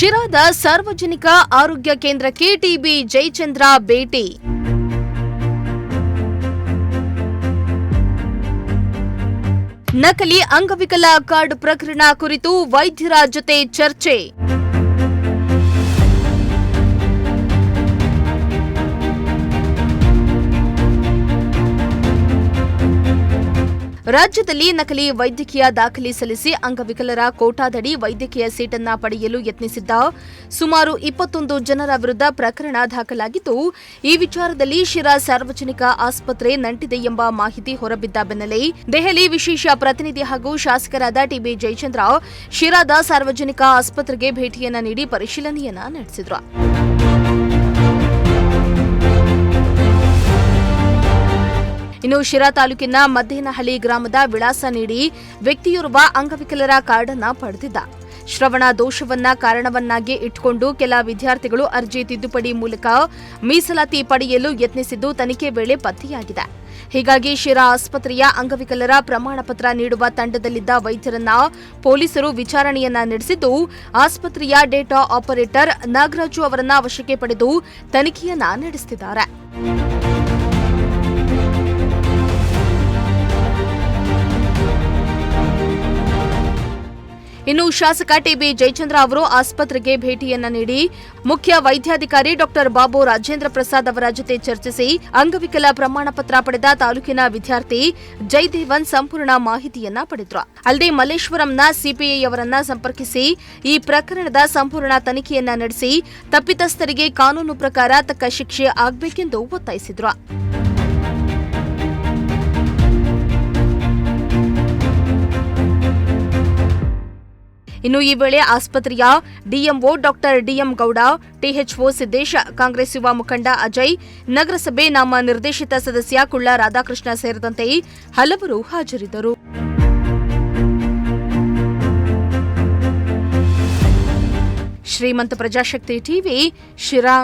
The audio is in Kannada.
ಶಿರಾದ ಸಾರ್ವಜನಿಕ ಆರೋಗ್ಯ ಕೇಂದ್ರಕ್ಕೆ ಟಿಬಿ ಜಯಚಂದ್ರ ಭೇಟಿ. ನಕಲಿ ಅಂಗವಿಕಲ ಕಾರ್ಡ್ ಪ್ರಕರಣ ಕುರಿತು ವೈದ್ಯರ ಜೊತೆ ಚರ್ಚೆ. ರಾಜ್ಯದಲ್ಲಿ ನಕಲಿ ವೈದ್ಯಕೀಯ ದಾಖಲೆ ಸಲ್ಲಿಸಿ ಅಂಗವಿಕಲರ ಕೋಟಾದಡಿ ವೈದ್ಯಕೀಯ ಸೀಟನ್ನ ಪಡೆಯಲು ಯತ್ನಿಸಿದ್ದ ಸುಮಾರು 21 ಜನರ ವಿರುದ್ಧ ಪ್ರಕರಣ ದಾಖಲಾಗಿದ್ದು, ಈ ವಿಚಾರದಲ್ಲಿ ಶಿರಾ ಸಾರ್ವಜನಿಕ ಆಸ್ಪತ್ರೆ ನಂಟಿದೆ ಎಂಬ ಮಾಹಿತಿ ಹೊರಬಿದ್ದ ಬೆನ್ನಲ್ಲೇ ದೆಹಲಿ ವಿಶೇಷ ಪ್ರತಿನಿಧಿ ಹಾಗೂ ಶಾಸಕರಾದ ಟಿಬಿ ಜಯಚಂದ್ರ ಶಿರಾದ ಸಾರ್ವಜನಿಕ ಆಸ್ಪತ್ರೆಗೆ ಭೇಟಿಯನ್ನ ನೀಡಿ ಪರಿಶೀಲನೆಯನ್ನ ನಡೆಸಿದ್ರು. ಇನ್ನು ಶಿರಾ ತಾಲೂಕಿನ ಮದ್ದೇನಹಳ್ಳಿ ಗ್ರಾಮದ ವಿಳಾಸ ನೀಡಿ ವ್ಯಕ್ತಿಯೋರ್ವ ಅಂಗವಿಕಲರ ಕಾರ್ಡ್ ಅನ್ನು ಪಡೆದಿದ್ದ. ಶ್ರವಣ ದೋಷವನ್ನ ಕಾರಣವನ್ನಾಗಿ ಇಟ್ಟುಕೊಂಡು ಕೆಲ ವಿದ್ಯಾರ್ಥಿಗಳು ಅರ್ಜಿ ತಿದ್ದುಪಡಿ ಮೂಲಕ ಮೀಸಲಾತಿ ಪಡೆಯಲು ಯತ್ನಿಸಿದ್ದು ತನಿಖೆ ವೇಳೆ ಪತ್ತೆಯಾಗಿದೆ. ಹೀಗಾಗಿ ಶಿರಾ ಆಸ್ಪತ್ರೆಯ ಅಂಗವಿಕಲರ ಪ್ರಮಾಣ ಪತ್ರ ನೀಡುವ ತಂಡದಲ್ಲಿದ್ದ ವೈದ್ಯರನ್ನ ಪೊಲೀಸರು ವಿಚಾರಣೆಯನ್ನ ನಡೆಸಿದ್ದು, ಆಸ್ಪತ್ರೆಯ ಡೇಟಾ ಆಪರೇಟರ್ ನಾಗರಾಜು ಅವರನ್ನ ವಶಕ್ಕೆ ಪಡೆದು ತನಿಖೆಯನ್ನ ನಡೆಸುತ್ತಿದ್ದಾರೆ. ಇನ್ನು ಶಾಸಕ ಟಿಬಿ ಜಯಚಂದ್ರ ಅವರು ಆಸ್ಪತ್ರೆಗೆ ಭೇಟಿಯನ್ನ ನೀಡಿ ಮುಖ್ಯ ವೈದ್ಯಾಧಿಕಾರಿ ಡಾ ಬಾಬು ರಾಜೇಂದ್ರ ಪ್ರಸಾದ್ ಅವರ ಜೊತೆ ಚರ್ಚಿಸಿ ಅಂಗವಿಕಲ ಪ್ರಮಾಣ ಪತ್ರ ಪಡೆದ ತಾಲೂಕಿನ ವಿದ್ಯಾರ್ಥಿ ಜಯದೇವನ್ ಸಂಪೂರ್ಣ ಮಾಹಿತಿಯನ್ನ ಪಡೆದ್ರು. ಅಲ್ಲದೆ ಮಲ್ಲೇಶ್ವರಂನ ಸಿಪಿಐ ಅವರನ್ನ ಸಂಪರ್ಕಿಸಿ ಈ ಪ್ರಕರಣದ ಸಂಪೂರ್ಣ ತನಿಖೆಯನ್ನ ನಡೆಸಿ ತಪ್ಪಿತಸ್ಥರಿಗೆ ಕಾನೂನು ಪ್ರಕಾರ ತಕ್ಕ ಶಿಕ್ಷೆ ಆಗಬೇಕೆಂದು ಒತ್ತಾಯಿಸಿದ್ರು. ಇನ್ನು ಈ ವೇಳೆ ಆಸ್ಪತ್ರೆಯ ಡಿಎಂಒ ಡಾ ಡಿಎಂ ಗೌಡ, ಟಿಎಚ್ಒ ಸಿದ್ದೇಶ್, ಕಾಂಗ್ರೆಸ್ ಯುವ ಮುಖಂಡ ಅಜಯ್, ನಗರಸಭೆ ನಾಮ ನಿರ್ದೇಶಿತ ಸದಸ್ಯ ಕುಳ್ಳ ರಾಧಾಕೃಷ್ಣ ಸೇರಿದಂತೆ ಹಲವರು ಹಾಜರಿದ್ದರು. ಶ್ರೀಮಂತ ಪ್ರಜಾಶಕ್ತಿ ಟಿವಿ, ಶಿರಾ.